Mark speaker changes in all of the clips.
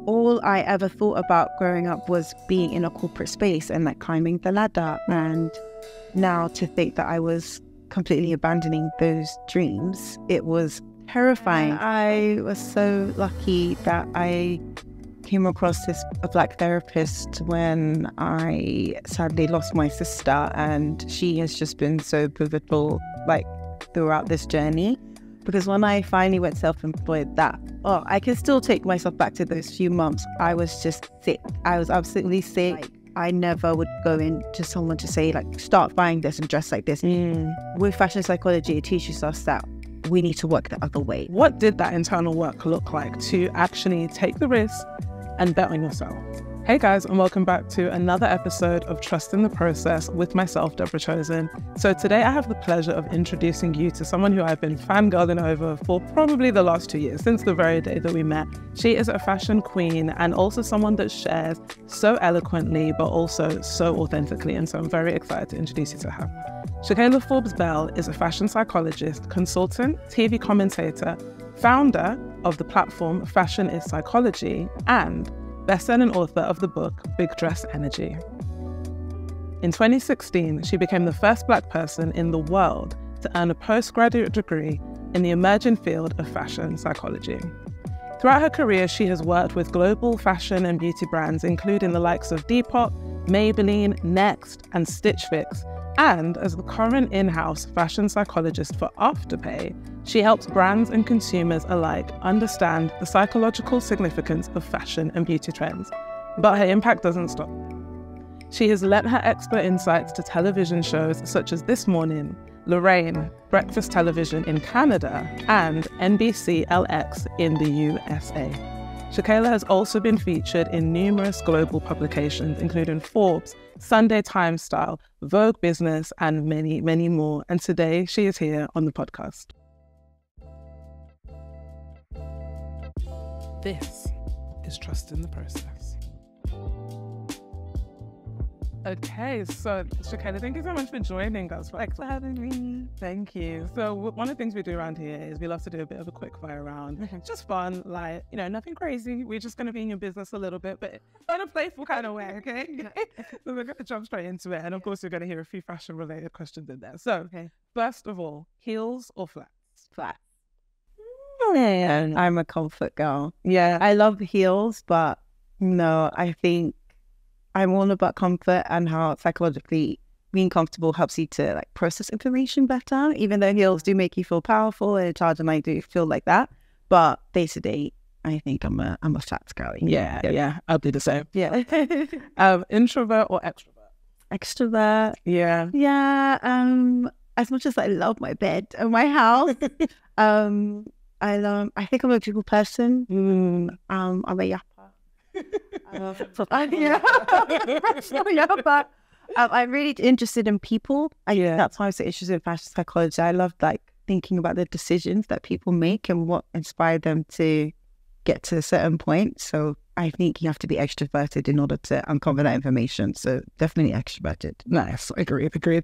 Speaker 1: all I ever thought about growing up was being in a corporate space and like climbing the ladder. And now to think that I was completely abandoning those dreams, it was terrifying. I was so lucky that I came across a Black therapist when I sadly lost my sister, and she has just been so pivotal like throughout this journey. Because when I finally went self-employed, I can still take myself back to those few months. I was just sick. I was absolutely sick. I never would go in to someone to say like, start buying this and dress like this. With fashion psychology, it teaches us that we need to work the other way.
Speaker 2: What did that internal work look like to actually take the risk and bet on yourself? Hey guys, and welcome back to another episode of Trust in the Process with myself, Debra. So today I have the pleasure of introducing you to someone who I've been fangirling over for probably the last 2 years, since the very day that we met. She is a fashion queen and also someone that shares so eloquently, but also so authentically. And so I'm very excited to introduce you to her. Shakaila Forbes-Bell is a fashion psychologist, consultant, TV commentator, founder of the platform Fashion is Psychology, and best-selling author of the book Big Dress Energy. In 2016, she became the first Black person in the world to earn a postgraduate degree in the emerging field of fashion psychology. Throughout her career, she has worked with global fashion and beauty brands, including the likes of Depop, Maybelline, Next, and Stitch Fix. And as the current in-house fashion psychologist for Afterpay, she helps brands and consumers alike understand the psychological significance of fashion and beauty trends. But her impact doesn't stop. She has lent her expert insights to television shows such as This Morning, Lorraine, Breakfast Television in Canada, and NBC LX in the USA. Shakaila has also been featured in numerous global publications, including Forbes, Sunday Times Style, Vogue Business, and many, many more. And today she is here on the podcast. This is Trust in the Process. Okay, so Shakaila, thank you so much for joining us. Thanks for having me. Thank you. So one of the things we do around here is we love to do a bit of a quick fire round. Just fun, like, nothing crazy. We're just going to be in your business a little bit, but in a playful kind of way, okay? So we're going to jump straight into it. And of course, you're going to hear a few fashion-related questions in there. So first of all, heels or flats?
Speaker 1: Flats. I'm a comfort girl. Yeah, I love heels, but no, I think I'm all about comfort and how psychologically being comfortable helps you to like process information better, even though heels do make you feel powerful and in charge, and I do feel like that. But day to day, I think I'm a flats girl.
Speaker 2: Yeah, I'll do the same.
Speaker 1: Yeah.
Speaker 2: Introvert or extrovert?
Speaker 1: Extrovert.
Speaker 2: Yeah.
Speaker 1: Yeah. As much as I love my bed and my house, I think I'm a people person. I'm a yapper. I'm really interested in people. That's why I'm so interested in fashion psychology. I love like thinking about the decisions that people make and what inspired them to get to a certain point. So I think you have to be extroverted in order to uncover that information. So definitely extroverted.
Speaker 2: Nice. Agreed.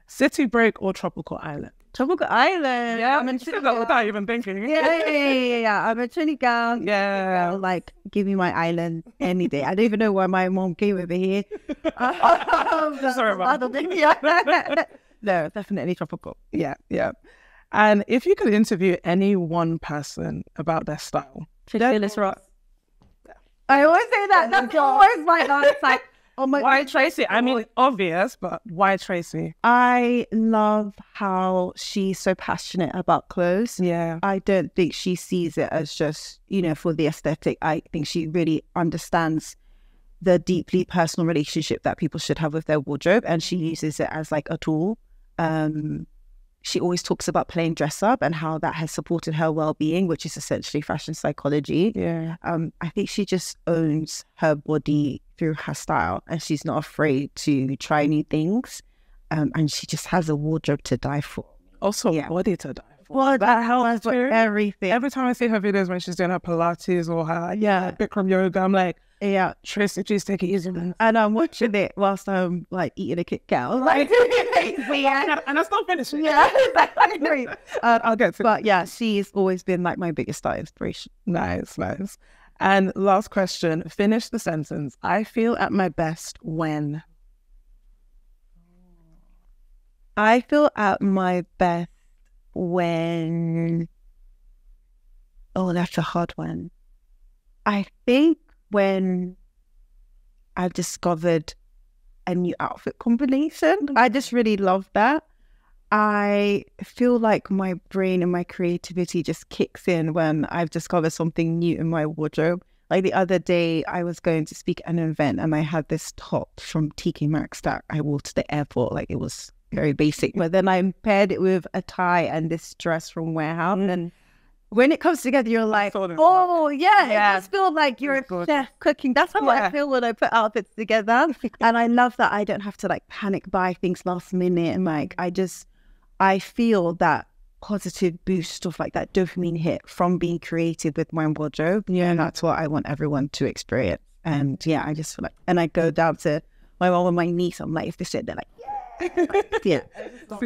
Speaker 2: City break or tropical island?
Speaker 1: Tropical island.
Speaker 2: Yeah, I'm in Trinidad without even thinking.
Speaker 1: Yeah. I'm in Trinidad.
Speaker 2: Yeah.
Speaker 1: Like, give me my island any day. I don't even know why my mom came over here.
Speaker 2: Sorry, Mom.
Speaker 1: I don't think, yeah. No, definitely tropical.
Speaker 2: Yeah. And if you could interview any one person about their style?
Speaker 1: Phyllis Ross. I always say that. That's always my answer. Like,
Speaker 2: why Tracy? I mean, obvious, but why Tracy?
Speaker 1: I love how she's so passionate about clothes.
Speaker 2: Yeah.
Speaker 1: I don't think she sees it as just, for the aesthetic. I think she really understands the deeply personal relationship that people should have with their wardrobe, and she uses it as like a tool. She always talks about playing dress up and how that has supported her well-being, which is essentially fashion psychology.
Speaker 2: Yeah.
Speaker 1: I think she just owns her body through her style, and she's not afraid to try new things. And she just has a wardrobe to die for.
Speaker 2: Also, body to die for.
Speaker 1: Well, that helps with everything.
Speaker 2: Every time I see her videos when she's doing her Pilates or her Bikram yoga, I'm like,
Speaker 1: yeah,
Speaker 2: Tracy, please take it easy.
Speaker 1: And I'm watching it whilst I'm like eating a Kit Kat. Like,
Speaker 2: and I still finishing.
Speaker 1: Yeah, exactly.
Speaker 2: I'll get to it.
Speaker 1: But yeah, she's always been like my biggest style inspiration.
Speaker 2: Nice. And last question, finish the sentence. I feel at my best when?
Speaker 1: I feel at my best when... Oh, that's a hard one. I think when I've discovered a new outfit combination. I just really love that. I feel like my brain and my creativity just kicks in when I've discovered something new in my wardrobe. Like the other day, I was going to speak at an event and I had this top from TK Maxx that I wore to the airport. Like it was very basic, but then I paired it with a tie and this dress from Warehouse. And when it comes together, you're like, oh, yeah, it just feels like you're a chef cooking. That's how I feel when I put outfits together. And I love that I don't have to like panic buy things last minute. And like, I feel that positive boost of like that dopamine hit from being creative with my wardrobe. Yeah, and that's what I want everyone to experience. And yeah, I just feel like, and I go down to my mom and my niece. I'm like, if they said, they're like, yeah. Yeah.
Speaker 2: Like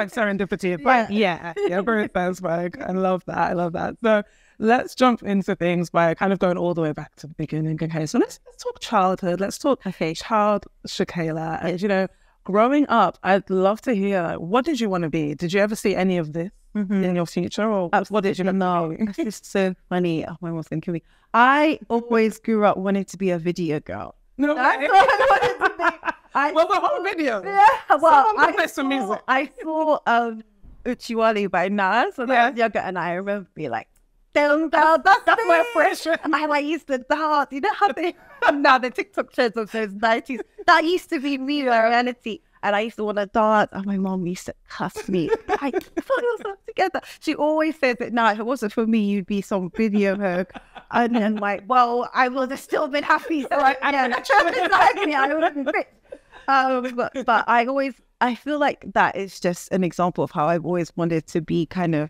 Speaker 2: serendipity. But yeah, very fast bag. I love that. So let's jump into things by kind of going all the way back to the beginning. Okay, so let's talk childhood. Let's talk child Shakaila. And, you know, growing up, I'd love to hear, like, what did you want to be? Did you ever see any of this in your future? Or what did you know?
Speaker 1: It's so funny. Oh, my mom's going to kill me. I always grew up wanting to be a video girl.
Speaker 2: No,
Speaker 1: that's what I wanted to be.
Speaker 2: Well, the whole video.
Speaker 1: Yeah, well,
Speaker 2: I
Speaker 1: saw Uchiwali by Nas when I was younger, and I remember being like, that's my pressure. And I used to dance. You know how they now the TikTok trends of those 90s. That used to be me in reality. And I used to want to dance. And my mom used to cuss me. I put yourself together. She always says that now, if it wasn't for me, you'd be some video her. And then like, well, I would have still been happy. So I would have been rich. But I feel like that is just an example of how I've always wanted to be kind of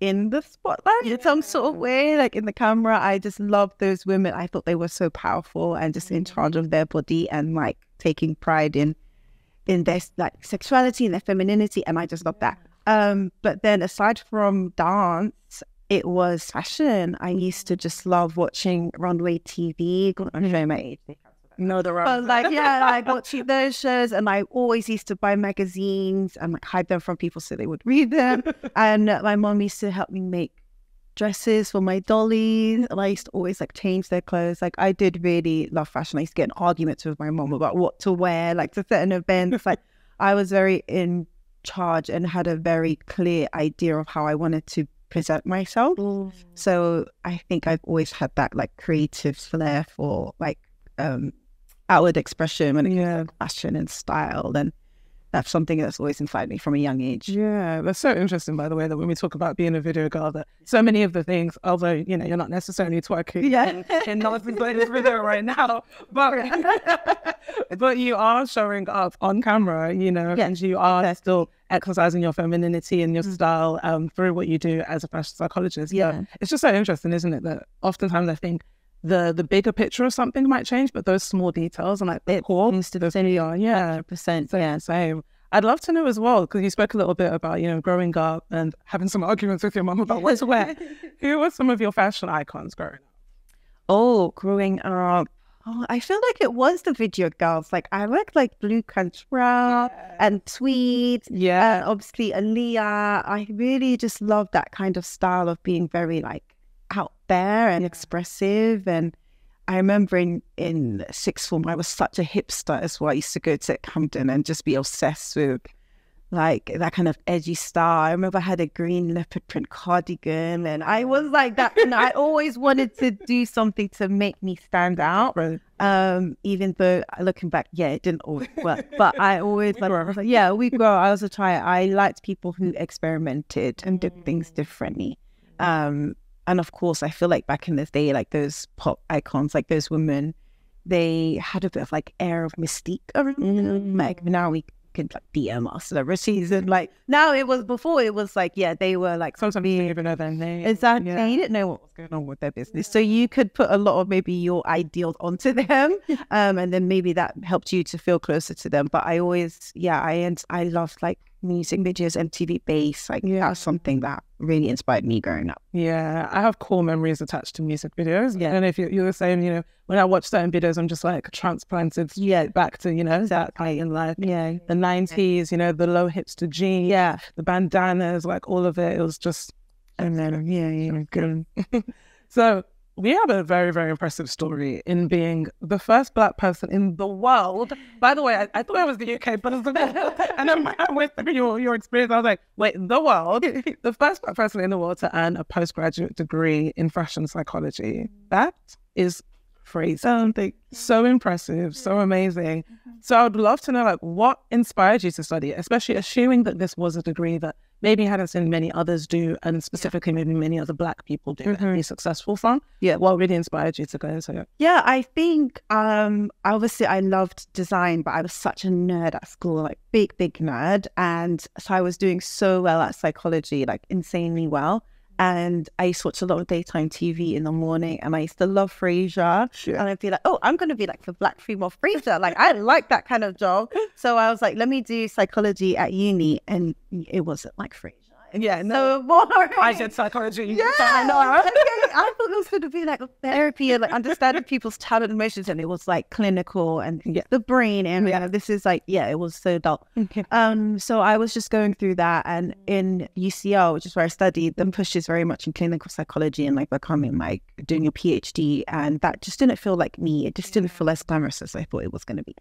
Speaker 1: in the spotlight in some sort of way, like in the camera. I just loved those women. I thought they were so powerful and just in charge of their body and like taking pride in their like sexuality and their femininity, and I just love that. But then aside from dance, it was fashion. I used to just love watching runway TV. I'm showing my age.
Speaker 2: No, the
Speaker 1: but like, yeah, I watched those shows, and I always used to buy magazines and like hide them from people so they would read them. And my mom used to help me make dresses for my dollies, and I used to always like change their clothes. Like I did really love fashion. I used to get in arguments with my mom about what to wear, like to certain events. Like I was very in charge and had a very clear idea of how I wanted to present myself. So I think I've always had that like creative flair for like outward expression when it comes to fashion and style, and that's something that's always inspired me from a young age.
Speaker 2: Yeah, that's so interesting, by the way, that when we talk about being a video girl, that so many of the things, although, you know, you're not necessarily twerking in not this video right now, but you are showing up on camera, you know, and you are still exercising your femininity and your style through what you do as a fashion psychologist. Yeah. It's just so interesting, isn't it, that oftentimes I think the bigger picture of something might change, but those small details and like
Speaker 1: it
Speaker 2: needs to be on.
Speaker 1: 100%.
Speaker 2: Same. I'd love to know as well, because you spoke a little bit about, you know, growing up and having some arguments with your mom about what to wear. Who were some of your fashion icons growing up?
Speaker 1: Growing up, I feel like it was the video girls. Like I liked like blue contra and tweed. Yeah, obviously Aaliyah. I really just love that kind of style of being very like out there and expressive. And I remember in sixth form, I was such a hipster as well. I used to go to Camden and just be obsessed with like that kind of edgy style. I remember I had a green leopard print cardigan, and I was like that. And I always wanted to do something to make me stand out. Even though looking back, it didn't always work. But I always we grow. I was a child. I liked people who experimented and did things differently. And of course, I feel like back in this day, like those pop icons, like those women, they had a bit of like air of mystique around them. Like now we can like DM our celebrities, and like now before it was like, they were like
Speaker 2: sometimes you didn't even know their name.
Speaker 1: Exactly. You didn't know what was going on with their business. So you could put a lot of maybe your ideals onto them. And then maybe that helped you to feel closer to them. But I always, I loved like music videos, MTV bass. Like that's something that really inspired me growing up.
Speaker 2: Yeah, I have core memories attached to music videos. Yeah. And if you're the same, you know, when I watch certain videos, I'm just like transplanted back to, you know, that point in life. Yeah. The 90s, you know, the low hipster jeans, the bandanas, like all of it. It was just, and then, good. So we have a very, very impressive story in being the first Black person in the world. By the way, I thought it was the UK, but it's the world. And then when I went through your experience, I was like, wait, the world? The first Black person in the world to earn a postgraduate degree in fashion psychology. That is crazy. So impressive, so amazing. So I would love to know, like, what inspired you to study it, especially assuming that this was a degree that maybe hadn't seen many others do, and specifically maybe many other Black people do and be successful from. Yeah, what really inspired you to go into it?
Speaker 1: Yeah, I think obviously I loved design, but I was such a nerd at school, like big nerd. And so I was doing so well at psychology, like insanely well. And I used to watch a lot of daytime TV in the morning, and I used to love Frasier. And I'd be like, oh, I'm going to be like the Black female Frasier. Like, I like that kind of job. So I was like, let me do psychology at uni. And it wasn't like Frasier.
Speaker 2: Yeah, no. I did psychology.
Speaker 1: Yeah, I know. I thought it was going to be like therapy and like understanding people's talent and emotions, and it was like clinical and the brain. And this is like, it was so dull. So I was just going through that, and in UCL, which is where I studied, the push is very much in clinical psychology and like becoming like doing your PhD, and that just didn't feel like me. It just didn't feel as glamorous as I thought it was going to be.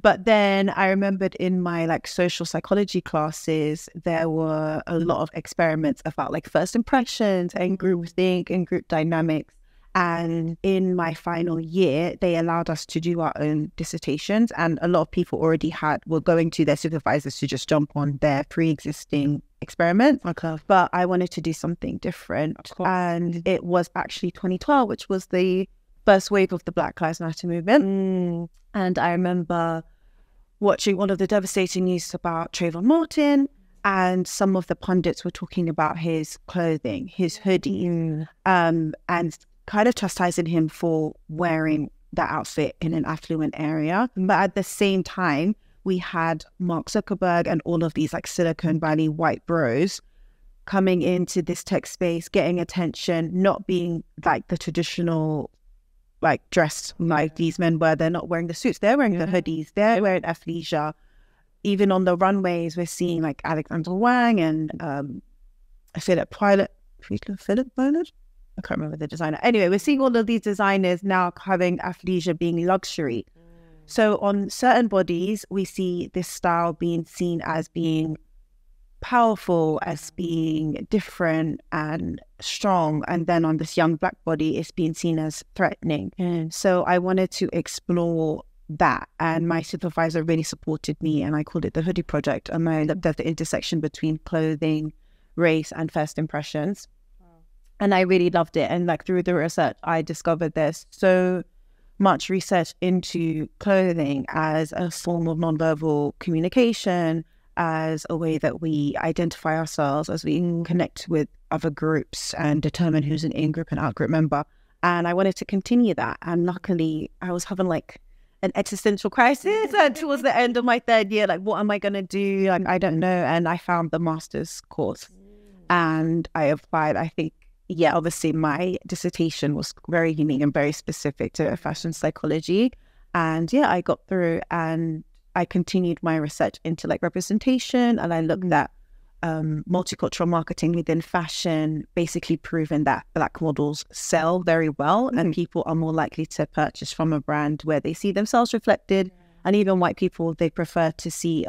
Speaker 1: But then I remembered in my like social psychology classes, there were a lot of experiments about like first impressions and groupthink and group dynamics. And in my final year, they allowed us to do our own dissertations, and a lot of people already were going to their supervisors to just jump on their pre-existing experiments. But I wanted to do something different, and it was actually 2012, which was the first wave of the Black Lives Matter movement. And I remember watching all of the devastating news about Trayvon Martin. And some of the pundits were talking about his clothing, his hoodie, and kind of chastising him for wearing that outfit in an affluent area. But at the same time, we had Mark Zuckerberg and all of these like Silicon Valley white bros coming into this tech space, getting attention, not being like the traditional like dressed like these men were. They're not wearing the suits, they're wearing the hoodies, they're wearing athleisure. Even on the runways, we're seeing like Alexander Wang and Philip Pilot. I can't remember the designer. Anyway, we're seeing all of these designers now having athleisure being luxury. So on certain bodies, we see this style being seen as being powerful, as being different and strong. And then on this young Black body, it's being seen as threatening. So I wanted to explore that, and my supervisor really supported me, and I called it the Hoodie Project, and I looked at the intersection between clothing, race and first impressions. And I really loved it. And like through the research, I discovered there's so much research into clothing as a form of nonverbal communication, as a way that we identify ourselves, as we connect with other groups and determine who's an in-group and out-group member. And I wanted to continue that. And luckily I was having like an existential crisis towards the end of my third year. Like, what am I going to do? Like, I don't know. And I found the master's course and I applied. I think, obviously my dissertation was very unique and very specific to fashion psychology. And I got through, and I continued my research into like representation, and I looked at multicultural marketing within fashion, basically proving that Black models sell very well and people are more likely to purchase from a brand where they see themselves reflected. And even white people, they prefer to see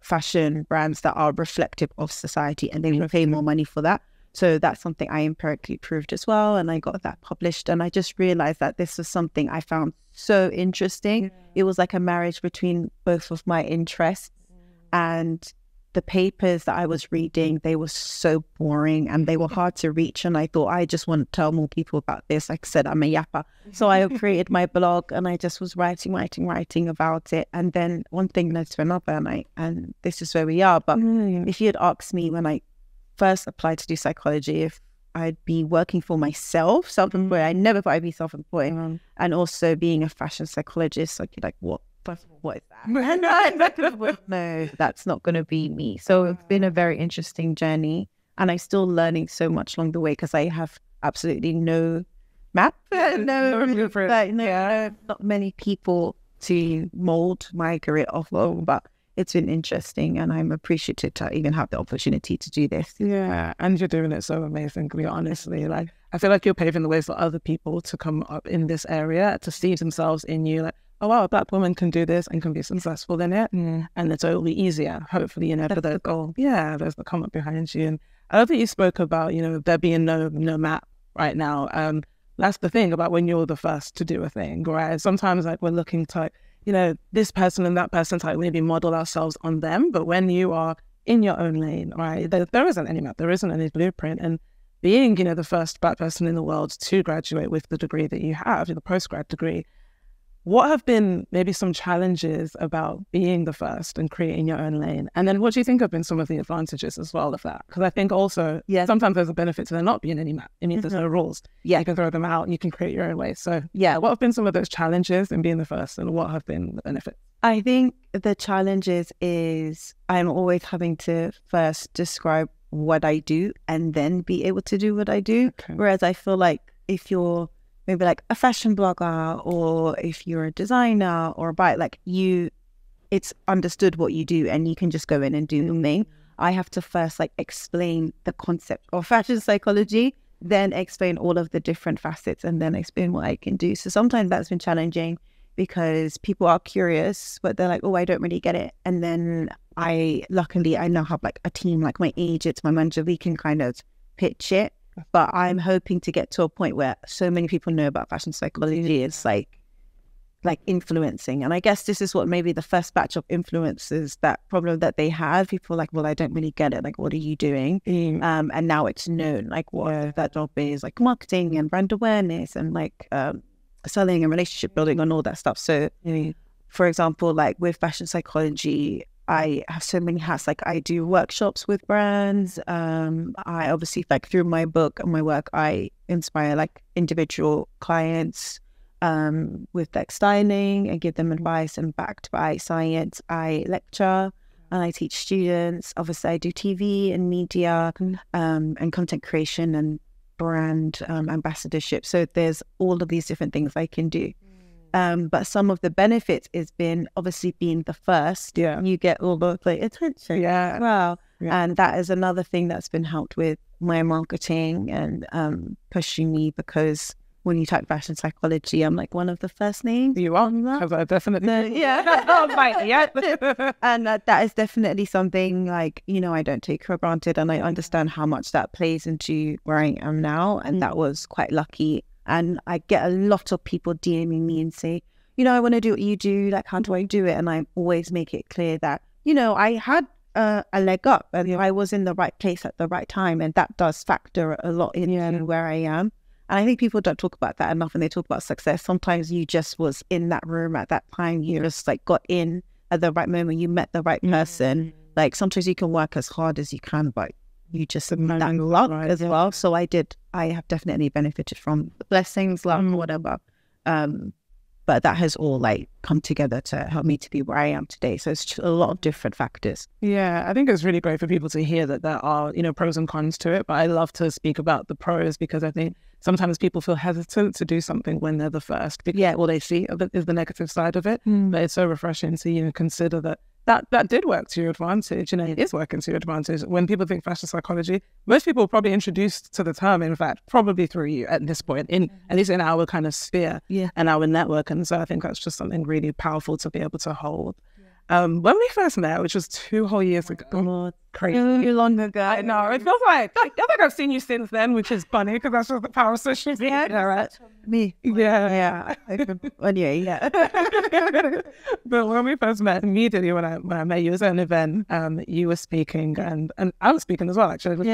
Speaker 1: fashion brands that are reflective of society, and they will pay more money for that. So that's something I empirically proved as well, and I got that published. And I just realized that this was something I found so interesting. It was like a marriage between both of my interests, and the papers that I was reading, they were so boring and they were hard to reach. And I thought, I just want to tell more people about this. Like I said, I'm a yapper. So I created my blog, and I just was writing about it. And then one thing led to another, and this is where we are. But if you had asked me when I first applied to do psychology if I'd be working for myself, self-employed, I never thought I'd be self-employed. And also being a fashion psychologist, I'd be like, what first of all, what is that? No, that's not going to be me. So it's been a very interesting journey, and I'm still learning so much along the way because I have absolutely no map, not many people to mold my career off of, but it's been interesting, and I'm appreciative to even have the opportunity to do this.
Speaker 2: Yeah, and you're doing it so amazingly, honestly. Like, I feel like you're paving the way for other people to come up in this area, to see themselves in you, like, oh wow, a Black woman can do this and can be successful in it. And so it'll be easier, hopefully, for the goal. Yeah, there's the comment behind you. And I love that you spoke about, there being no map right now. That's the thing about when you're the first to do a thing, right? Sometimes like we're looking to, this person and that person to like maybe model ourselves on them. But when you are in your own lane, right, there isn't any map, there isn't any blueprint. And being, the first Black person in the world to graduate with the degree that you have, the postgrad degree, what have been maybe some challenges about being the first and creating your own lane? And then what do you think have been some of the advantages as well of that? Because I think also sometimes there's a benefit to there not being any map. It means there's no rules. Yeah. You can throw them out and you can create your own way. So what have been some of those challenges in being the first, and what have been the benefits?
Speaker 1: I think the challenges is I'm always having to first describe what I do and then be able to do what I do. Okay. Whereas I feel like if you're maybe like a fashion blogger, or if you're a designer or a buyer, like it's understood what you do and you can just go in and do your thing. I have to first like explain the concept of fashion psychology, then explain all of the different facets, and then explain what I can do. So sometimes that's been challenging because people are curious, but they're like, oh, I don't really get it. And then luckily I now have like a team, like my agents, my manager, we can kind of pitch it. But I'm hoping to get to a point where so many people know about fashion psychology. It's like influencing. And I guess this is what maybe the first batch of influencers, that problem that they have. People are like, well, I don't really get it. Like, what are you doing? And now it's known, like what that job is, like marketing and brand awareness and like selling and relationship building and all that stuff. So for example, like with fashion psychology, I have so many hats. Like I do workshops with brands. I obviously, like through my book and my work, I inspire like individual clients with like styling and give them advice and backed by science. I lecture and I teach students. Obviously, I do TV and media and content creation and brand ambassadorship. So there's all of these different things I can do. But some of the benefits is been obviously being the first. Yeah, you get all the like attention. Yeah, wow. Yeah. And that is another thing that's been helped with my marketing and pushing me, because when you type fashion psychology, I'm like one of the first names.
Speaker 2: You are, definitely.
Speaker 1: And that is definitely something like, I don't take for granted, and I understand how much that plays into where I am now, and that was quite lucky. And I get a lot of people DMing me and say, I want to do what you do. Like, how do I do it? And I always make it clear that, I had a leg up and I was in the right place at the right time. And that does factor a lot in where I am. And I think people don't talk about that enough when they talk about success. Sometimes you just was in that room at that time. You just like got in at the right moment. You met the right person. Like sometimes you can work as hard as you can, but you just that luck as well. So I have definitely benefited from the blessings, luck, whatever. But that has all like come together to help me to be where I am today. So it's a lot of different factors.
Speaker 2: Yeah, I think it's really great for people to hear that there are, pros and cons to it. But I love to speak about the pros, because I think sometimes people feel hesitant to do something when they're the first. Because all they see is the negative side of it. But it's so refreshing to, consider that did work to your advantage, and it is working to your advantage. When people think fashion psychology, most people are probably introduced to the term, in fact, probably through you at this point, at least in our kind of sphere and our network. And so I think that's just something really powerful to be able to hold. When we first met, which was 2 whole years ago, crazy.
Speaker 1: Too long ago.
Speaker 2: I know. It feels like, I think I've seen you since then, which is funny, because that's just the power of social media.
Speaker 1: Yeah, right. Me.
Speaker 2: Yeah.
Speaker 1: Anyway, yeah.
Speaker 2: But when we first met, immediately when I met you, it was at an event, you were speaking, and I was speaking as well, actually.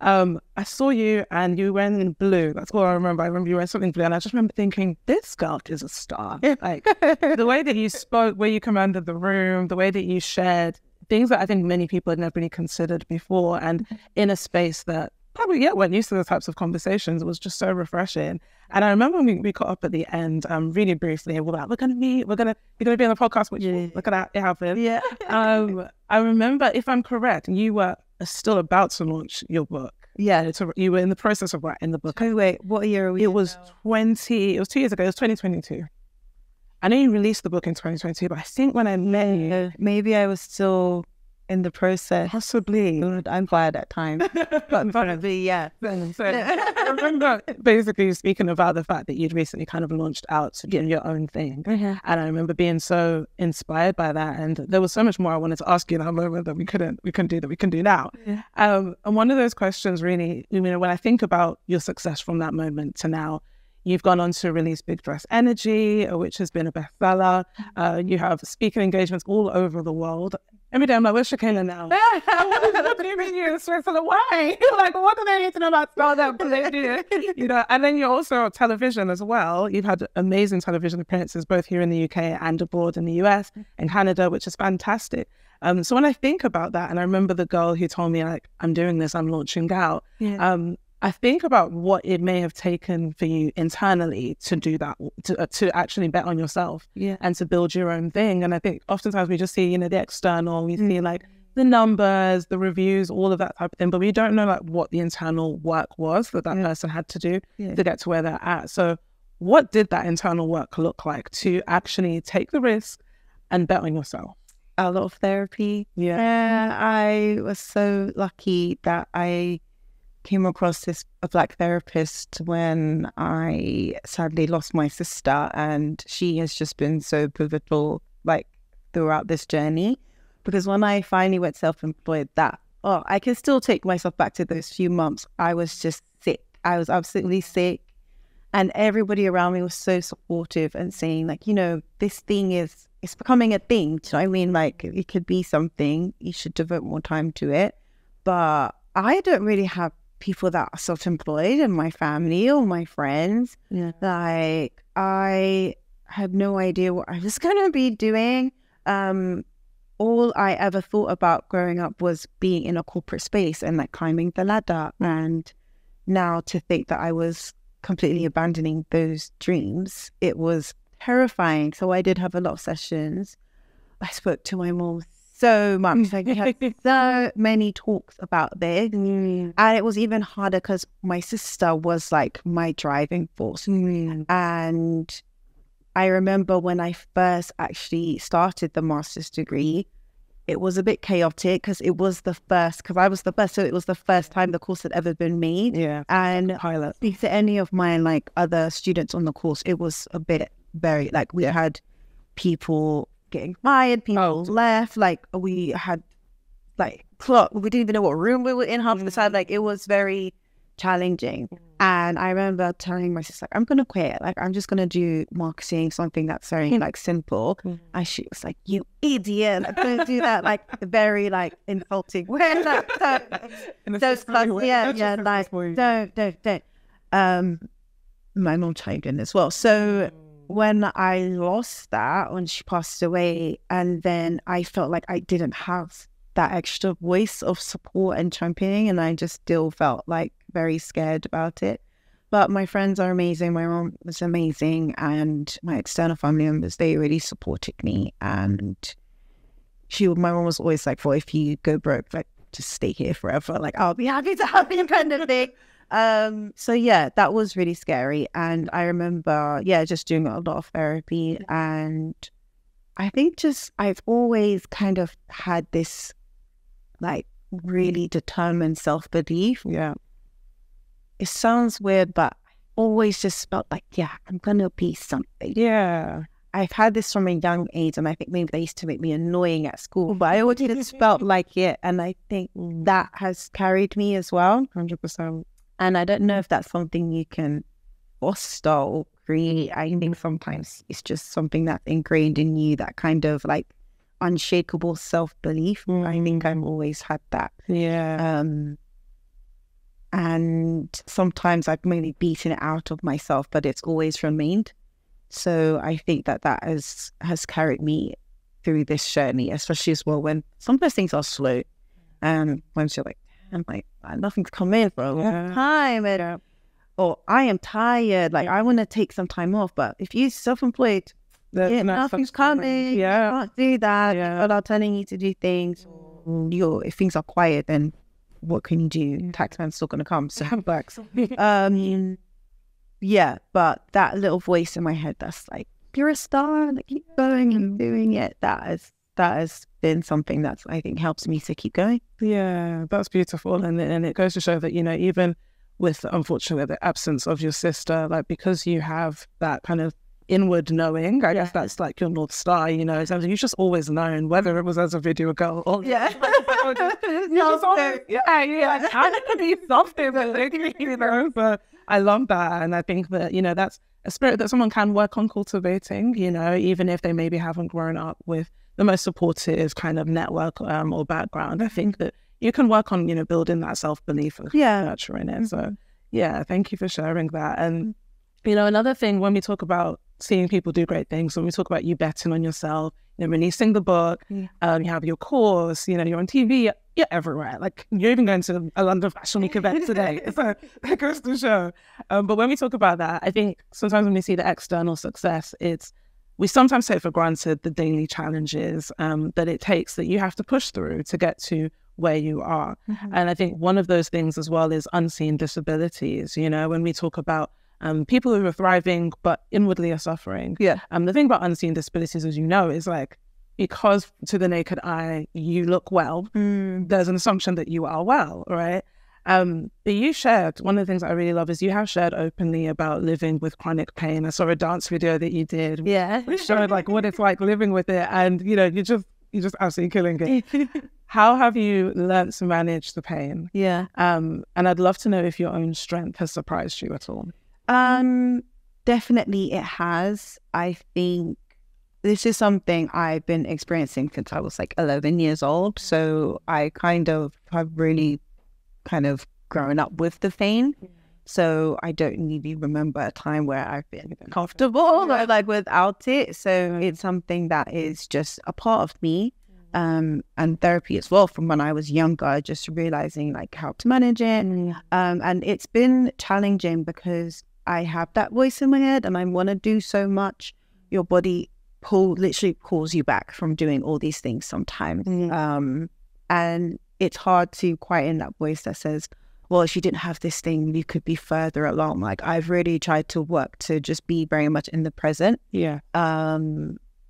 Speaker 2: I saw you, and you went in blue. That's what I remember. I remember you wearing something blue, and I just remember thinking, this girl is a star. Like, the way that you spoke, where you commanded the room, the way that you shared things that I think many people had never really considered before, and in a space that probably weren't used to those types of conversations. It was just so refreshing. And I remember we caught up at the end, really briefly. We're like, you're gonna be on the podcast, which look at that, it happened.
Speaker 1: Yeah.
Speaker 2: I remember, if I'm correct, you were still about to launch your book.
Speaker 1: Yeah.
Speaker 2: You were in the process of writing the book.
Speaker 1: Oh, wait, what year are we?
Speaker 2: It was 2 years ago. It was 2022. I know you released the book in 2022, but I think when I met you,
Speaker 1: maybe I was still in the process.
Speaker 2: Possibly.
Speaker 1: I'm glad at time. But probably, yeah.
Speaker 2: So I remember basically speaking about the fact that you'd recently kind of launched out to get your own thing. And I remember being so inspired by that. And there was so much more I wanted to ask you in that moment that we couldn't do that we can do now. And one of those questions really, when I think about your success from that moment to now, you've gone on to release Big Dress Energy, which has been a bestseller. You have speaking engagements all over the world. Every day I'm like, where's Shakaila now? What do you mean you're in Switzerland? Why? Like, what do they need to know about startup? And then you're also on television as well. You've had amazing television appearances, both here in the UK and abroad in the US and Canada, which is fantastic. So when I think about that, and I remember the girl who told me, like, I'm doing this, I'm launching out. I think about what it may have taken for you internally to do that, to actually bet on yourself and to build your own thing. And I think oftentimes we just see, the external, we see like the numbers, the reviews, all of that type of thing, but we don't know like what the internal work was that person had to do to get to where they're at. So what did that internal work look like to actually take the risk and bet on yourself?
Speaker 1: A lot of therapy. I was so lucky that I came across a Black therapist when I sadly lost my sister, and she has just been so pivotal like throughout this journey, because when I finally went self-employed, I can still take myself back to those few months. I was just sick. I was absolutely sick, and everybody around me was so supportive and saying like, this thing it's becoming a thing. Do you know what I mean? Like, it could be something, you should devote more time to it. But I don't really have people that are self-employed in my family or my friends. Like, I had no idea what I was going to be doing. All I ever thought about growing up was being in a corporate space and like climbing the ladder. And now to think that I was completely abandoning those dreams, it was terrifying. So I did have a lot of sessions. I spoke to my mom so much. Like, we had so many talks about this. And it was even harder because my sister was like my driving force. And I remember when I first actually started the master's degree, it was a bit chaotic because I was the first, so it was the first time the course had ever been made. And pilot. Speak to any of my like other students on the course, it was a bit very like, we had people getting fired, people left, like we had like we didn't even know what room we were in half the time. Like, it was very challenging. And I remember telling my sister, like, I'm gonna quit, like I'm just gonna do marketing, something that's very like simple. And she was like, you idiot, like, don't do that, like very like insulting way. Like, don't. My mom chimed in as well. So when I lost that, when she passed away, and then I felt like I didn't have that extra voice of support and championing, and I just still felt like very scared about it. But my friends are amazing. My mom was amazing, and my external family members, they really supported me. And my mom was always like, well, if you go broke, like just stay here forever. Like, I'll be happy to help you, kind of thing. So yeah, that was really scary. And I remember, just doing a lot of therapy. And I think I've always kind of had this like really determined self-belief. It sounds weird, but I always just felt like, I'm gonna be something. I've had this from a young age, and I think maybe they used to make me annoying at school, but I always just felt like it. And I think that has carried me as well.
Speaker 2: 100%.
Speaker 1: And I don't know if that's something you can foster or create. I think sometimes it's just something that's ingrained in you, that kind of like unshakable self-belief. I think I've always had that. And sometimes I've mainly beaten it out of myself, but it's always remained. So I think that has carried me through this journey, especially as well when sometimes things are slow. And once you're like, I'm like, nothing's come in for a long time. And or I am tired, like I want to take some time off. But if you're self-employed, nothing's coming. Yeah, you can't do that. Yeah. People are telling you to do things. If things are quiet, then what can you do? Taxman's still going to come. So yeah, but that little voice in my head that's like, you're a star, like, keep going and doing it. That has been something that I think helps me to keep going.
Speaker 2: Yeah, that's beautiful. And it goes to show that, even with, unfortunately, the absence of your sister, like, because you have that kind of inward knowing, I guess that's like your North Star, it's something you've just always known, whether it was as a video girl or I could be something, but I love that. And I think that, that's a spirit that someone can work on cultivating, even if they maybe haven't grown up with the most supportive kind of network or background. I think that you can work on, building that self-belief and nurturing it. So yeah, thank you for sharing that. And, another thing when we talk about seeing people do great things, when we talk about you betting on yourself, releasing the book, you have your course, you're on TV, you're everywhere. Like, you're even going to a London Fashion Week event today. So that goes to show. But when we talk about that, I think sometimes when we see the external success, we sometimes take for granted the daily challenges that it takes, that you have to push through to get to where you are. And I think one of those things as well is unseen disabilities. When we talk about people who are thriving but inwardly are suffering. Yeah. The thing about unseen disabilities, as is like, because to the naked eye you look well, there's an assumption that you are well, right? But you shared, one of the things I really love is you have shared openly about living with chronic pain. I saw a dance video that you did. Yeah. Which showed like what it's like living with it, and you're just absolutely killing it. How have you learned to manage the pain? Yeah. And I'd love to know if your own strength has surprised you at all.
Speaker 1: Definitely it has. I think this is something I've been experiencing since I was like 11 years old. So I have really grown up with the pain. So I don't really remember a time where I've been comfortable or like without it. So it's something that is just a part of me. And therapy as well from when I was younger, just realizing like how to manage it. And it's been challenging because I have that voice in my head and I want to do so much. Your body literally pulls you back from doing all these things sometimes. And it's hard to quieten that voice that says, well, if you didn't have this thing, you could be further along. Like, I've really tried to work to just be very much in the present. Yeah.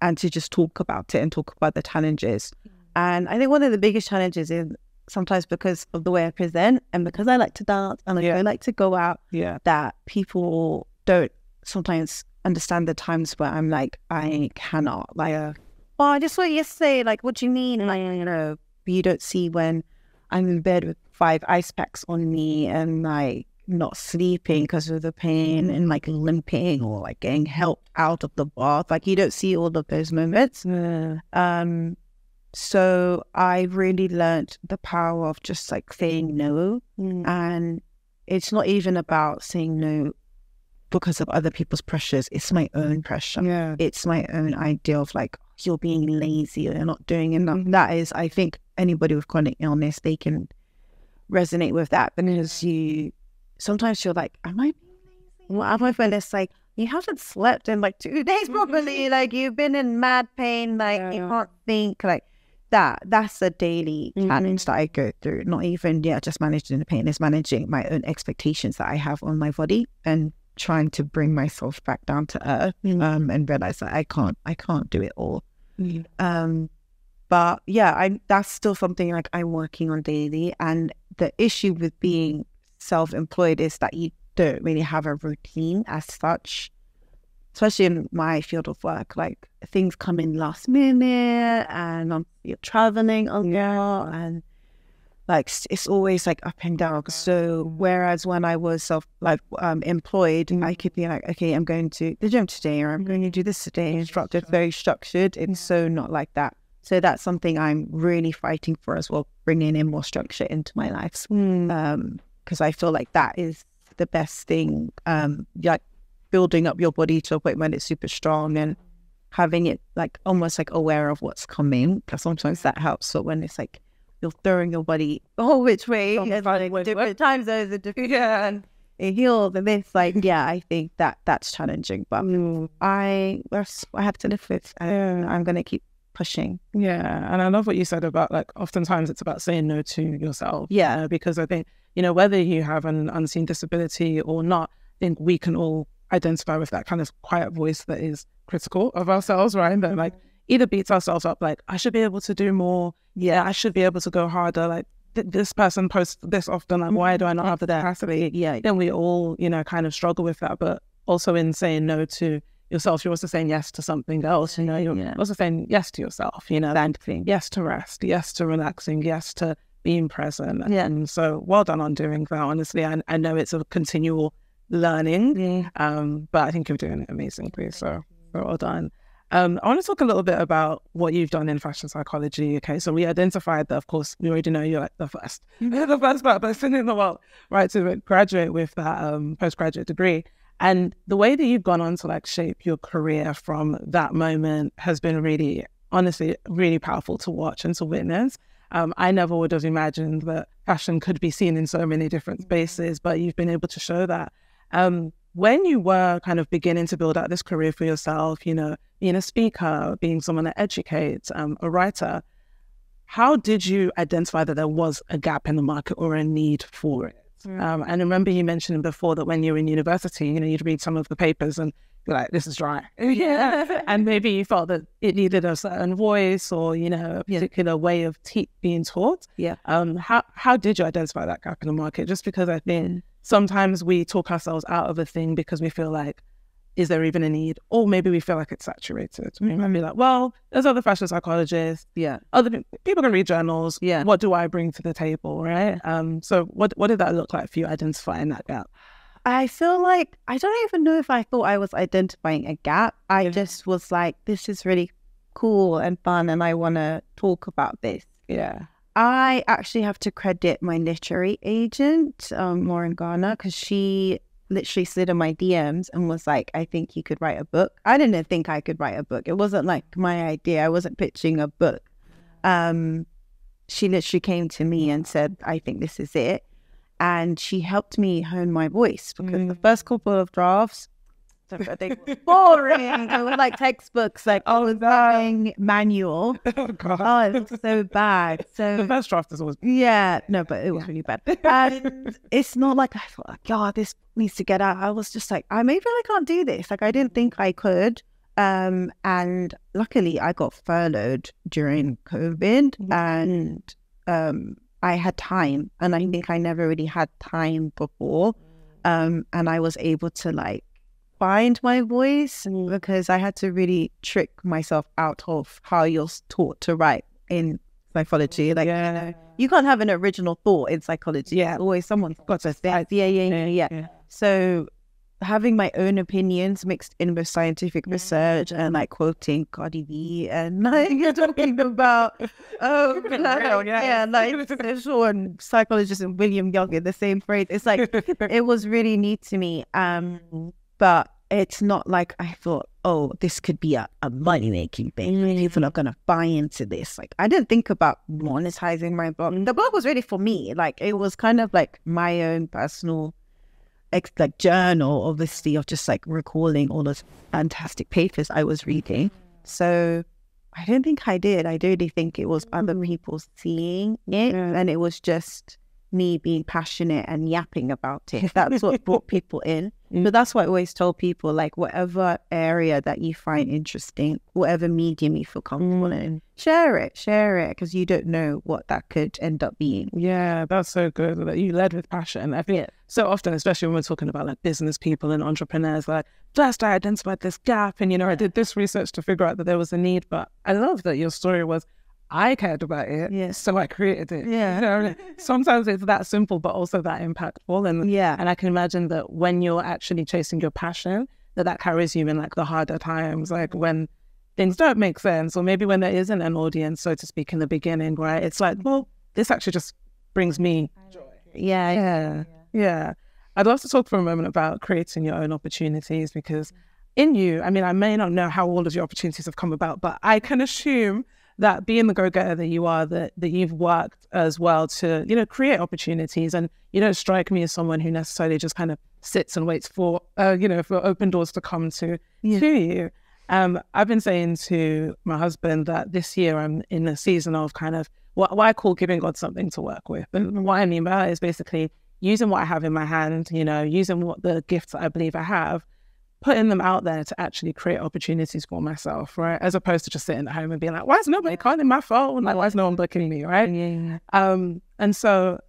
Speaker 1: And to just talk about it and talk about the challenges. And I think one of the biggest challenges is sometimes because of the way I present and because I like to dance and I like to go out, that people don't sometimes understand the times where I'm like, I cannot, like, oh, I just saw you yesterday, like, what do you mean? And like, you don't see when I'm in bed with 5 ice packs on me and like not sleeping because of the pain and like limping or like getting helped out of the bath. Like, you don't see all of those moments. So I really learned the power of just like saying no. And it's not even about saying no because of other people's pressures. It's my own pressure. Yeah. It's my own idea of like, you're being lazy or you're not doing enough. That is, I think anybody with chronic illness, they can resonate with that, because sometimes you're like, am I being lazy? Well, I'm with it's like, you haven't slept in like 2 days properly. Like, you've been in mad pain. Like, you can't think like that. That's a daily challenge that I go through. Not even, just managing the pain. It's managing my own expectations that I have on my body and trying to bring myself back down to earth and realize that I can't do it all. But that's still something like I'm working on daily. And the issue with being self-employed is that you don't really have a routine as such, especially in my field of work. Like, things come in last minute and you're traveling a lot and like it's always like up and down. So whereas when I was employed, I could be like, okay, I'm going to the gym today, or I'm going to do this today. Instructed, very structured. It's so not like that. So that's something I'm really fighting for as well, bringing in more structure into my life. Because I feel like that is the best thing. Like building up your body to a point when it's super strong and having it like almost like aware of what's coming. Because sometimes that helps. So when it's like you're throwing your body which way, like different time zones, and heels and this. Like, yeah, I think that's challenging, but I have to live with. I'm going to keep pushing.
Speaker 2: Yeah. And I love what you said about like, oftentimes it's about saying no to yourself.
Speaker 1: Yeah.
Speaker 2: Because I think, you know, whether you have an unseen disability or not, I think we can all identify with that kind of quiet voice that is critical of ourselves, right? That like either beats ourselves up, like, I should be able to do more. Yeah, I should be able to go harder. Like, this person posts this often. Like, why do I not have the capacity?
Speaker 1: Yeah.
Speaker 2: Then we all, you know, kind of struggle with that. But also in saying no to yourself, you're also saying yes to something else. You know, you're also saying yes to yourself. You know, yes to rest, yes to relaxing, yes to being present.
Speaker 1: Yeah.
Speaker 2: And so, well done on doing that. Honestly, I know it's a continual learning, but I think you're doing it amazingly. So well done. I want to talk a little bit about what you've done in fashion psychology. Okay, so we identified that, of course, we already know you're like the first black person in the world, right, to graduate with that postgraduate degree. And the way that you've gone on to like shape your career from that moment has been really, honestly, really powerful to watch and to witness. I never would have imagined that fashion could be seen in so many different spaces, but you've been able to show that. When you were kind of beginning to build out this career for yourself, you know, being a speaker, being someone that educates, a writer, how did you identify that there was a gap in the market or a need for it? And I remember you mentioned before that when you were in university, you know, you'd read some of the papers and you're like, this is dry. Yeah. And maybe you felt that it needed a certain voice or, you know, a particular way of being taught.
Speaker 1: Yeah.
Speaker 2: How did you identify that gap in the market? Just because I think sometimes we talk ourselves out of a thing because we feel like, is there even a need? Or maybe we feel like it's saturated. We might be like, well, there's other fashion psychologists.
Speaker 1: Yeah.
Speaker 2: Other people can read journals.
Speaker 1: Yeah.
Speaker 2: What do I bring to the table, right? So what did that look like for you identifying that gap?
Speaker 1: I feel like, I don't even know if I thought I was identifying a gap. I just was like, this is really cool and fun and I want to talk about this.
Speaker 2: Yeah.
Speaker 1: I actually have to credit my literary agent, Lauren Garner, because she literally slid in my DMs and was like, I think you could write a book. I didn't think I could write a book. It wasn't like my idea. I wasn't pitching a book. She literally came to me and said, I think this is it. And she helped me hone my voice because the first couple of drafts, they were boring. They were like textbooks, like I was writing manual.
Speaker 2: Oh, God.
Speaker 1: Oh, it was so bad. So
Speaker 2: the first draft is always
Speaker 1: but it was really bad. And it's not like I thought, like, oh, this needs to get out. I was just like, maybe I can't do this. Like, I didn't think I could. And luckily, I got furloughed during COVID, and I had time, and I think I never really had time before. And I was able to like find my voice because I had to really trick myself out of how you're taught to write in psychology. Like, you know, you can't have an original thought in psychology. Yeah, always someone's got to say, yeah. So having my own opinions mixed in with scientific research and like quoting Cardi B and like talking about like Shaw and Psychologist and William Young in the same phrase. It's like it was really neat to me. But it's not like I thought, oh, this could be a money-making thing. People are going to buy into this. Like, I didn't think about monetizing my blog. The blog was really for me. Like, it was kind of like my own personal like journal, obviously, of just like recalling all those fantastic papers I was reading. So I don't think I did. I really think it was other people seeing it, and it was just me being passionate and yapping about it. That's what brought people in. But that's what I always tell people, like, whatever area that you find interesting, whatever medium you feel comfortable in, share it, because you don't know what that could end up being.
Speaker 2: Yeah, that's so good that you led with passion. I think so often, especially when we're talking about like business people and entrepreneurs, like, first I identified this gap and, you know, I did this research to figure out that there was a need. But I love that your story was, I cared about it, so I created it.
Speaker 1: Yeah.
Speaker 2: You know, sometimes it's that simple, but also that impactful. And I can imagine that when you're actually chasing your passion, that carries you in like the harder times, like when things don't make sense, or maybe when there isn't an audience, so to speak, in the beginning, right? It's like, well, this actually just brings me joy. Yeah. I'd love to talk for a moment about creating your own opportunities, because in you, I mean, I may not know how all of your opportunities have come about, but I can assume that being the go-getter that you are, that you've worked as well to, you know, create opportunities. And you don't strike me as someone who necessarily just kind of sits and waits for, for open doors to come to you. I've been saying to my husband that this year I'm in a season of kind of what I call giving God something to work with. And what I mean by that is basically using what I have in my hand, using what the gifts that I believe I have, putting them out there to actually create opportunities for myself, right? As opposed to just sitting at home and being like, why is nobody calling my phone? Like, why is no one booking me, right? And so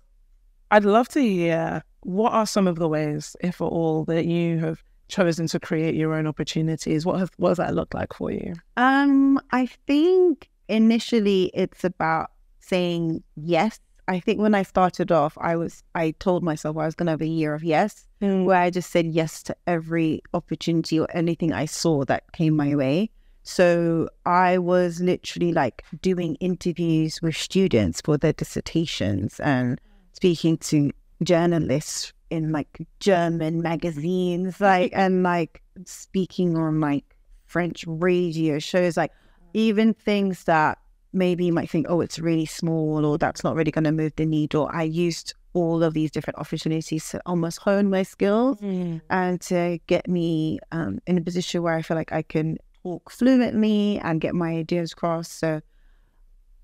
Speaker 2: I'd love to hear, what are some of the ways, if at all, that you have chosen to create your own opportunities? What does that look like for you?
Speaker 1: I think initially it's about saying yes. I think when I started off, I told myself I was going to have a year of yes, where I just said yes to every opportunity or anything I saw that came my way. So I was literally like doing interviews with students for their dissertations and speaking to journalists in like German magazines, and speaking on like French radio shows, like even things that maybe you might think, oh, it's really small or that's not really going to move the needle. I used all of these different opportunities to almost hone my skills and to get me in a position where I feel like I can talk fluently and get my ideas across. So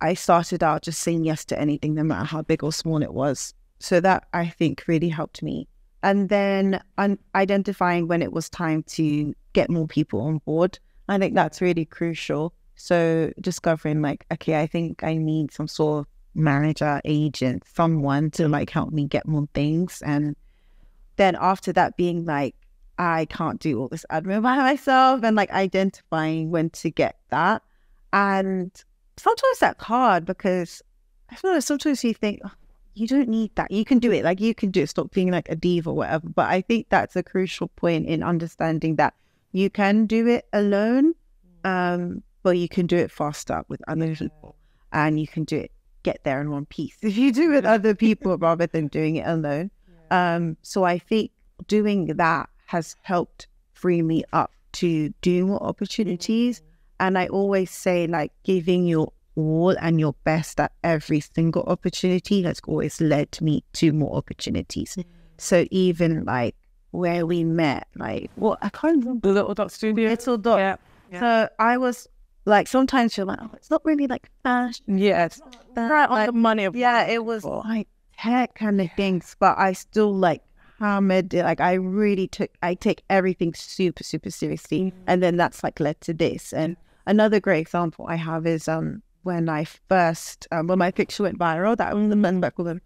Speaker 1: I started out just saying yes to anything, no matter how big or small it was. So that, I think, really helped me. And then identifying when it was time to get more people on board. I think that's really crucial. So discovering like, okay, I think I need some sort of manager, agent, someone to like help me get more things. And then after that being like, I can't do all this admin by myself, and like identifying when to get that. And sometimes that's hard because I feel like sometimes you think, oh, you don't need that. You can do it. Like you can do it. Stop being like a diva or whatever. But I think that's a crucial point in understanding that you can do it alone, but you can do it faster with other people, and you can do it, get there in one piece if you do it with other people rather than doing it alone. So I think doing that has helped free me up to do more opportunities. And I always say like giving your all and your best at every single opportunity has always led me to more opportunities. So even like where we met, like I can't remember.
Speaker 2: The Little Dot Studio.
Speaker 1: Little Dot. Yeah. So I was like, sometimes you're like, oh, it's not really like fashion.
Speaker 2: Yeah, it's right on the money of
Speaker 1: it was like tech kind of things, but I still like hammered it. Like I take everything super, super seriously. And then that's like led to this. And another great example I have is when I first, when my picture went viral, that was the Men Back Woman.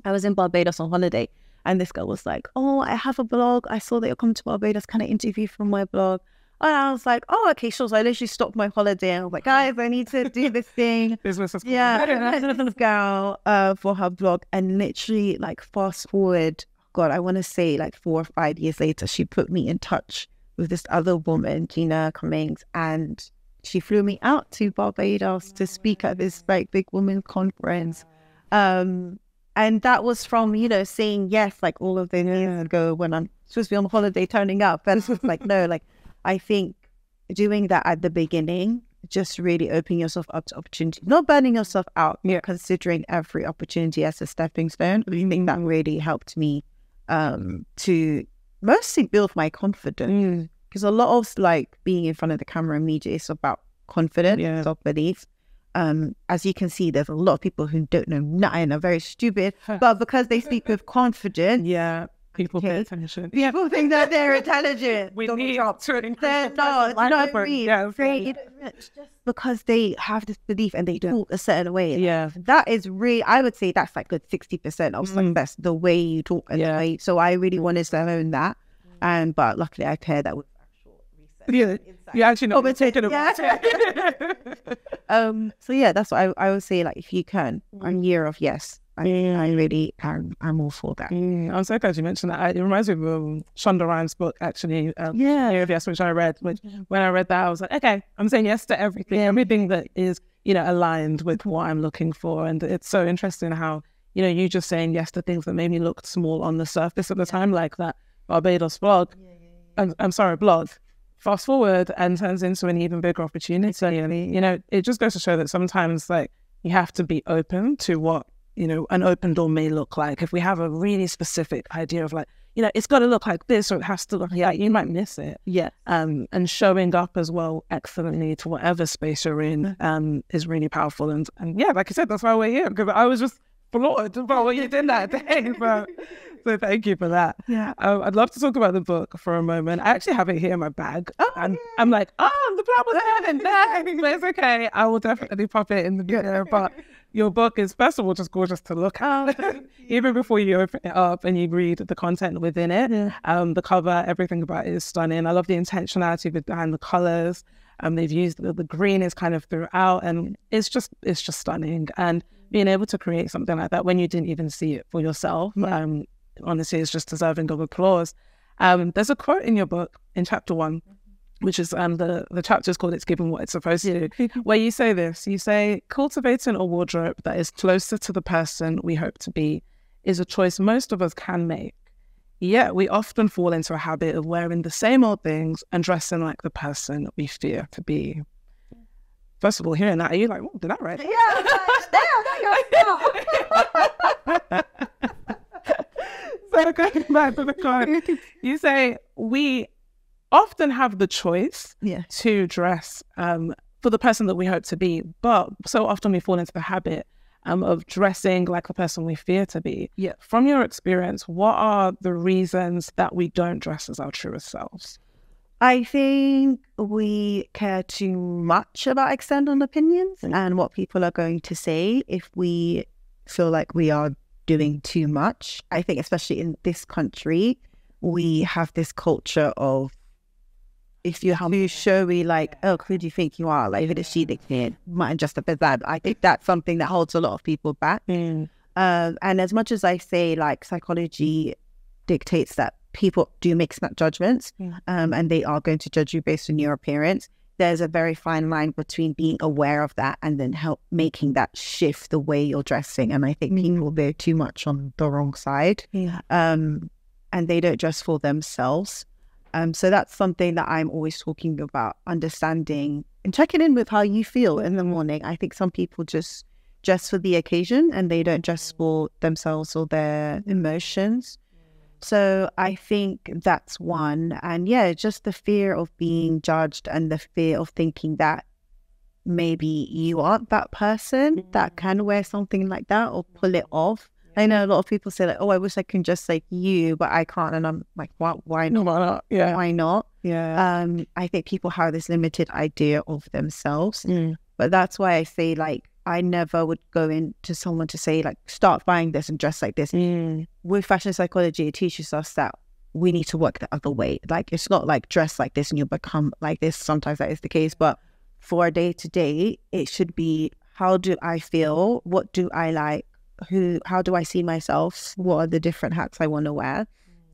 Speaker 1: I was in Barbados on holiday, and this girl was like, oh, I have a blog. I saw that you're coming to Barbados. Can I interview from my blog? And I was like, oh, okay, sure. So I literally stopped my holiday and I was like, guys, I need to do this thing.
Speaker 2: Business is
Speaker 1: this girl for her blog. And literally like fast forward, God, I want to say like 4 or 5 years later, she put me in touch with this other woman, Gina Cummings, and she flew me out to Barbados to speak at this like big women's conference. And that was from, saying yes, like all of the years ago when I'm supposed to be on holiday turning up. And it's like, no, like I think doing that at the beginning, just really opening yourself up to opportunity, not burning yourself out, considering every opportunity as a stepping stone. I think that really helped me to mostly build my confidence. Because a lot of like being in front of the camera and media is about confidence, self-belief. As you can see, there's a lot of people who don't know nothing, are very stupid, but because they speak with confidence,
Speaker 2: people pay attention.
Speaker 1: People think that they're intelligent.
Speaker 2: We need to increase
Speaker 1: it's just because they have this belief and they talk a certain way.
Speaker 2: Yeah,
Speaker 1: that is really, I would say that's like good 60% of success, the way you talk and the way. So I really wanted to own that, but luckily I paired that with actual research.
Speaker 2: You actually know what taking about.
Speaker 1: So that's what I would say. Like if you can, a year of yes. I really I'm all for that.
Speaker 2: I'm so glad you mentioned that. It reminds me of Shonda Rhimes' book, actually. Year of Yes, which I read. When I read that, I was like, okay, I'm saying yes to everything that is, aligned with what I'm looking for. And it's so interesting how, you just saying yes to things that maybe looked small on the surface at the time, like that Barbados blog. I'm sorry, blog. Fast forward and turns into an even bigger opportunity. It just goes to show that sometimes like you have to be open to what an open door may look like. If we have a really specific idea of like, it's got to look like this, or it has to look like, you might miss it.
Speaker 1: Yeah.
Speaker 2: And showing up as well excellently to whatever space you're in is really powerful. And yeah, like I said, that's why we're here, because I was just floored about what you did that day. So thank you for that.
Speaker 1: Yeah.
Speaker 2: I'd love to talk about the book for a moment. I actually have it here in my bag. And I'm like, the plan was there. But it's okay. I will definitely pop it in the video. But your book is, first of all, just gorgeous to look at. Even before you open it up and you read the content within it. The cover, everything about it is stunning. I love the intentionality behind the colors. They've used the green is kind of throughout, and it's just stunning. And being able to create something like that when you didn't even see it for yourself, honestly, is just deserving of applause. There's a quote in your book in chapter 1, which is the chapter is called "It's Given What It's Supposed to Do," where you say this. You say, "Cultivating a wardrobe that is closer to the person we hope to be is a choice most of us can make. Yet we often fall into a habit of wearing the same old things and dressing like the person we fear to be." First of all, hearing that, are you like, oh, did I write?
Speaker 1: Yeah,
Speaker 2: So going back to the quote, you say, we often have the choice to dress for the person that we hope to be, but so often we fall into the habit of dressing like the person we fear to be.
Speaker 1: Yeah.
Speaker 2: From your experience, what are the reasons that we don't dress as our truest selves?
Speaker 1: I think we care too much about external opinions and what people are going to say if we feel like we are doing too much. I think especially in this country, we have this culture of, if you have too showy, like, oh, who do you think you are? Like, if it's she kid, might just a bit bad. I think that's something that holds a lot of people back. And as much as I say, like, psychology dictates that people do make snap judgments, and they are going to judge you based on your appearance, there's a very fine line between being aware of that and then making that shift the way you're dressing. And I think people veer too much on the wrong side, and they don't dress for themselves. So that's something that I'm always talking about, understanding and checking in with how you feel in the morning. I think some people just dress for the occasion and they don't dress for themselves or their emotions. So I think that's one. And yeah, just the fear of being judged and the fear of thinking that maybe you aren't that person that can wear something like that or pull it off. I know a lot of people say like, oh, I wish I can dress like you, but I can't. And I'm like, why not?
Speaker 2: Why not? Yeah.
Speaker 1: Why not?
Speaker 2: Yeah.
Speaker 1: I think people have this limited idea of themselves. But that's why I say, like, I never would go into someone to say, like, start buying this and dress like this. With fashion psychology, it teaches us that we need to work the other way. Like, it's not like dress like this and you'll become like this. Sometimes that is the case. But for a day to day, it should be, how do I feel? What do I like? How do I see myself? What are the different hats I want to wear?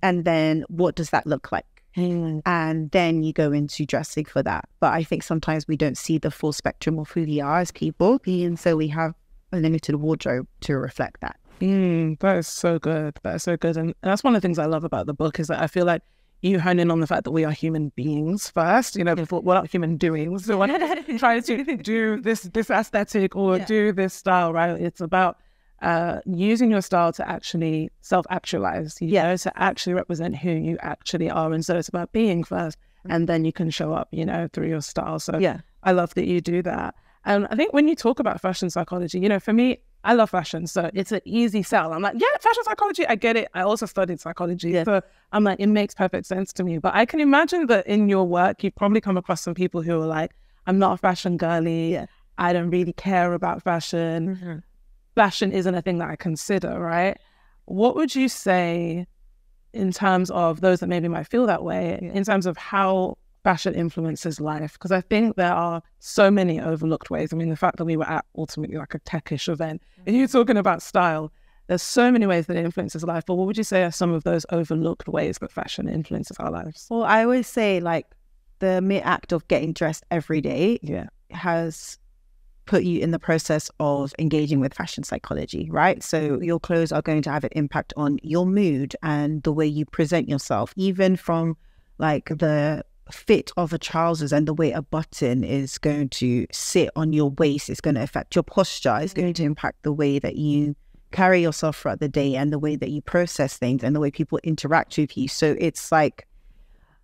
Speaker 1: And then what does that look like? And then you go into dressing for that. But I think sometimes we don't see the full spectrum of who we are as people, and so we have a limited wardrobe to reflect that.
Speaker 2: That is so good. That is so good. And that's one of the things I love about the book, is that I feel like you hone in on the fact that we are human beings first, before we're not human doings. So when trying to do this aesthetic or do this style, right? It's about using your style to actually self-actualize, to actually represent who you actually are. And so it's about being first, and then you can show up, through your style. So I love that you do that. And I think when you talk about fashion psychology, for me, I love fashion, so it's an easy sell. I'm like, yeah, fashion psychology, I get it. I also studied psychology, so I'm like, it makes perfect sense to me. But I can imagine that in your work, you've probably come across some people who are like, I'm not a fashion girly. I don't really care about fashion. Fashion isn't a thing that I consider, right? What would you say in terms of those that maybe might feel that way, in terms of how fashion influences life? Because I think there are so many overlooked ways. I mean, the fact that we were at ultimately like a tech-ish event, and you're talking about style, there's so many ways that it influences life. But what would you say are some of those overlooked ways that fashion influences our lives?
Speaker 1: Well, I always say, like, the mere act of getting dressed every day has put you in the process of engaging with fashion psychology, right? So your clothes are going to have an impact on your mood and the way you present yourself, even from like the fit of a trousers and the way a button is going to sit on your waist. It's going to affect your posture. It's going to impact the way that you carry yourself throughout the day and the way that you process things and the way people interact with you. So it's like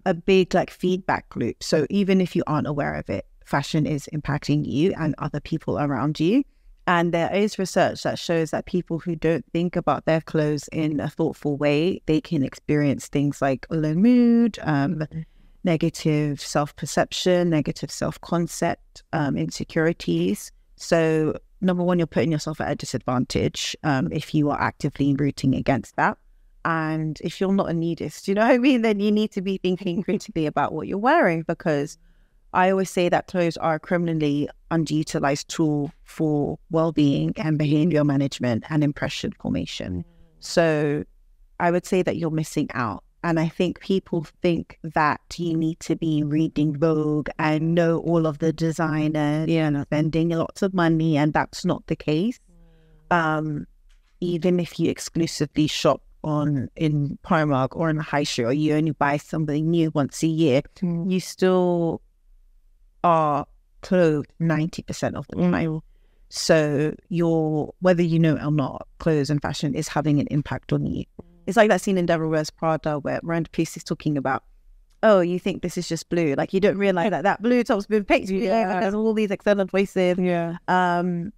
Speaker 1: a big like feedback loop. So even if you aren't aware of it, fashion is impacting you and other people around you. And there is research that shows that people who don't think about their clothes in a thoughtful way, they can experience things like low mood, negative self-perception, negative self-concept, insecurities. So number one, you're putting yourself at a disadvantage if you are actively rooting against that. And if you're not a nudist, you know what I mean, then you need to be thinking critically about what you're wearing, because I always say that clothes are a criminally underutilized tool for well-being and behavior management and impression formation. So I would say that you're missing out. And I think people think that you need to be reading Vogue and know all of the designers, spending lots of money, and that's not the case. Even if you exclusively shop in Primark or in a high street, or you only buy something new once a year, you still are clothed 90% of the time. So whether you know it or not, clothes and fashion is having an impact on you. It's like that scene in Debra Wears Prada where Miranda Pierce is talking about, oh, you think this is just blue. Like, you don't realize that blue top's been picked. There's all these external voices.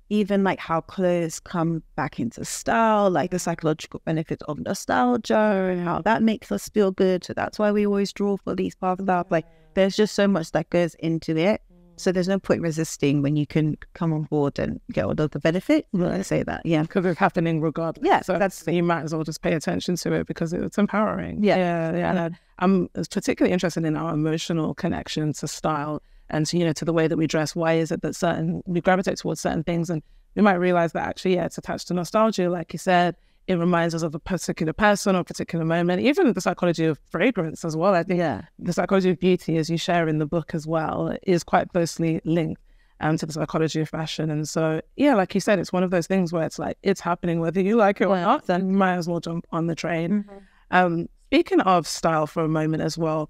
Speaker 1: Even like how clothes come back into style, like the psychological benefits of nostalgia and how that makes us feel good. So that's why we always draw for these parts of that. Like, there's just so much that goes into it. So there's no point resisting when you can come on board and get all of the benefits. I say that,
Speaker 2: because it's happening regardless.
Speaker 1: Yeah,
Speaker 2: so you might as well just pay attention to it because it's empowering. And I'm particularly interested in our emotional connection to style and to, to the way that we dress. Why is it that we gravitate towards certain things, and we might realize that actually, it's attached to nostalgia, like you said. It reminds us of a particular person or a particular moment. Even the psychology of fragrance as well. I think the psychology of beauty, as you share in the book as well, is quite closely linked to the psychology of fashion. And so, like you said, it's one of those things where it's like, it's happening whether you like it or not, then you might as well jump on the train. Speaking of style for a moment as well,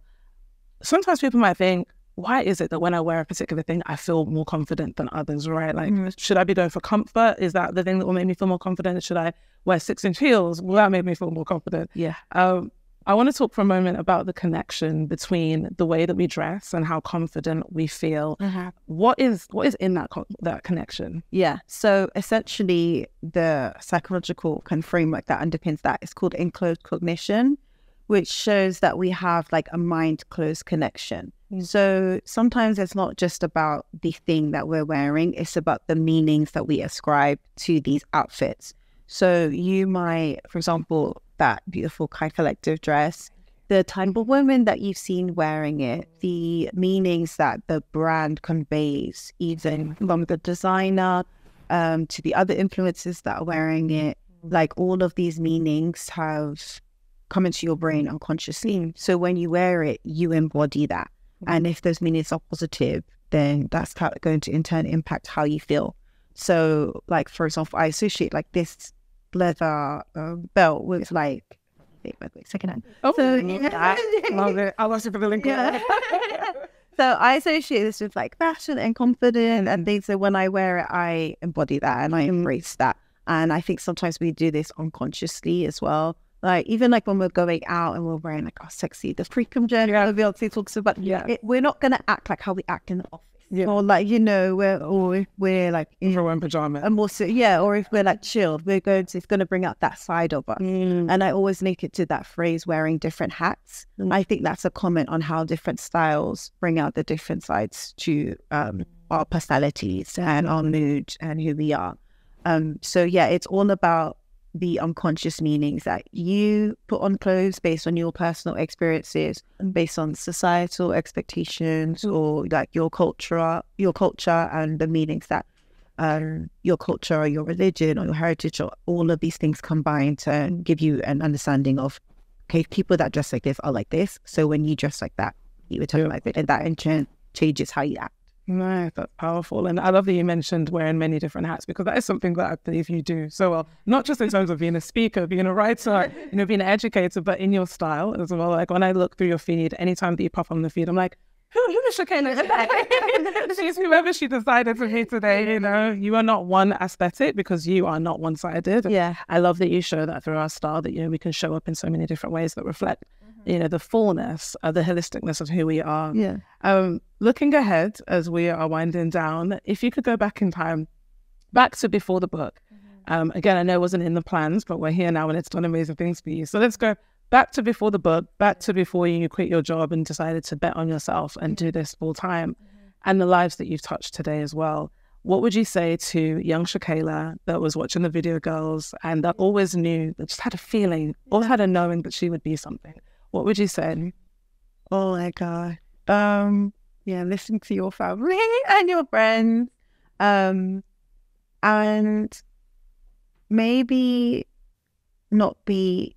Speaker 2: sometimes people might think, why is it that when I wear a particular thing, I feel more confident than others, right? Like, should I be going for comfort? Is that the thing that will make me feel more confident? Should I wear 6-inch heels? Will that make me feel more confident? I want to talk for a moment about the connection between the way that we dress and how confident we feel. What is in that connection?
Speaker 1: So essentially, the psychological kind of framework that underpins that is called enclosed cognition, which shows that we have like a mind-closed connection. So sometimes it's not just about the thing that we're wearing, it's about the meanings that we ascribe to these outfits. So you might, for example, that beautiful Kai Collective dress, the type of women that you've seen wearing it, the meanings that the brand conveys, even from the designer to the other influencers that are wearing it, like all of these meanings have come into your brain unconsciously. So when you wear it, you embody that. And if those meanings are positive, then that's going to in turn impact how you feel. So, like, for example, I associate like this leather belt with like, wait, secondhand.
Speaker 2: Love it. I lost it for the link.
Speaker 1: So I associate this with like fashion and confidence and things. So when I wear it, I embody that and I embrace that. And I think sometimes we do this unconsciously as well. Like, even like when we're going out and we're wearing like our sexy, the freedom journey that Beyonce talks about, we're not going to act like how we act in the office. Or like, we're like
Speaker 2: in pajamas.
Speaker 1: And also, or if we're like chilled, it's going to bring out that side of us. And I always link it to that phrase, wearing different hats. I think that's a comment on how different styles bring out the different sides to our personalities and our mood and who we are. So it's all about the unconscious meanings that you put on clothes based on your personal experiences and based on societal expectations or like your culture and the meanings that your culture or your religion or your heritage or all of these things combine to give you an understanding of, okay, people that dress like this are like this. So when you dress like that, you would talk like that, and that in turn changes how you act.
Speaker 2: No, that's powerful. And I love that you mentioned wearing many different hats, because that is something that I believe you do so well, not just in terms of being a speaker, being a writer, being an educator, but in your style as well. Like when I look through your feed, anytime that you pop on the feed, I'm like, who is Shakaila? She's whoever she decided to be today, you know. You are not one aesthetic because you are not one-sided.
Speaker 1: Yeah.
Speaker 2: I love that you show that through our style, that, you know, we can show up in so many different ways that reflect, you know, the fullness, the holisticness of who we are.
Speaker 1: Yeah.
Speaker 2: Looking ahead as we are winding down, if you could go back in time, back to before the book. Again, I know it wasn't in the plans, but we're here now and it's done amazing things for you. So let's go back to before the book, back to before you quit your job and decided to bet on yourself and do this full time, and the lives that you've touched today as well. What would you say to young Shakaila that was watching the video girls and that always knew, that just had a feeling, always had a knowing that she would be something? What would you say?
Speaker 1: Oh my God. Yeah, listen to your family and your friends. And maybe not be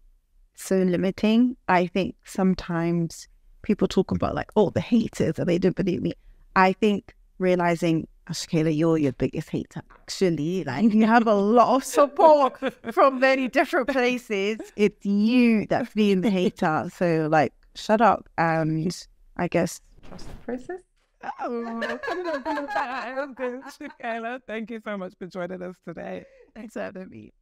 Speaker 1: so limiting. I think sometimes people talk about like, oh, the haters, and they don't believe me. I think realizing, Shakaila, you're your biggest hater. Actually, like, you have a lot of support from many different places. It's you that's being the hater. So like, shut up and I guess trust the process.
Speaker 2: Shakaila, thank you so much for joining us today.
Speaker 1: Thanks for having me.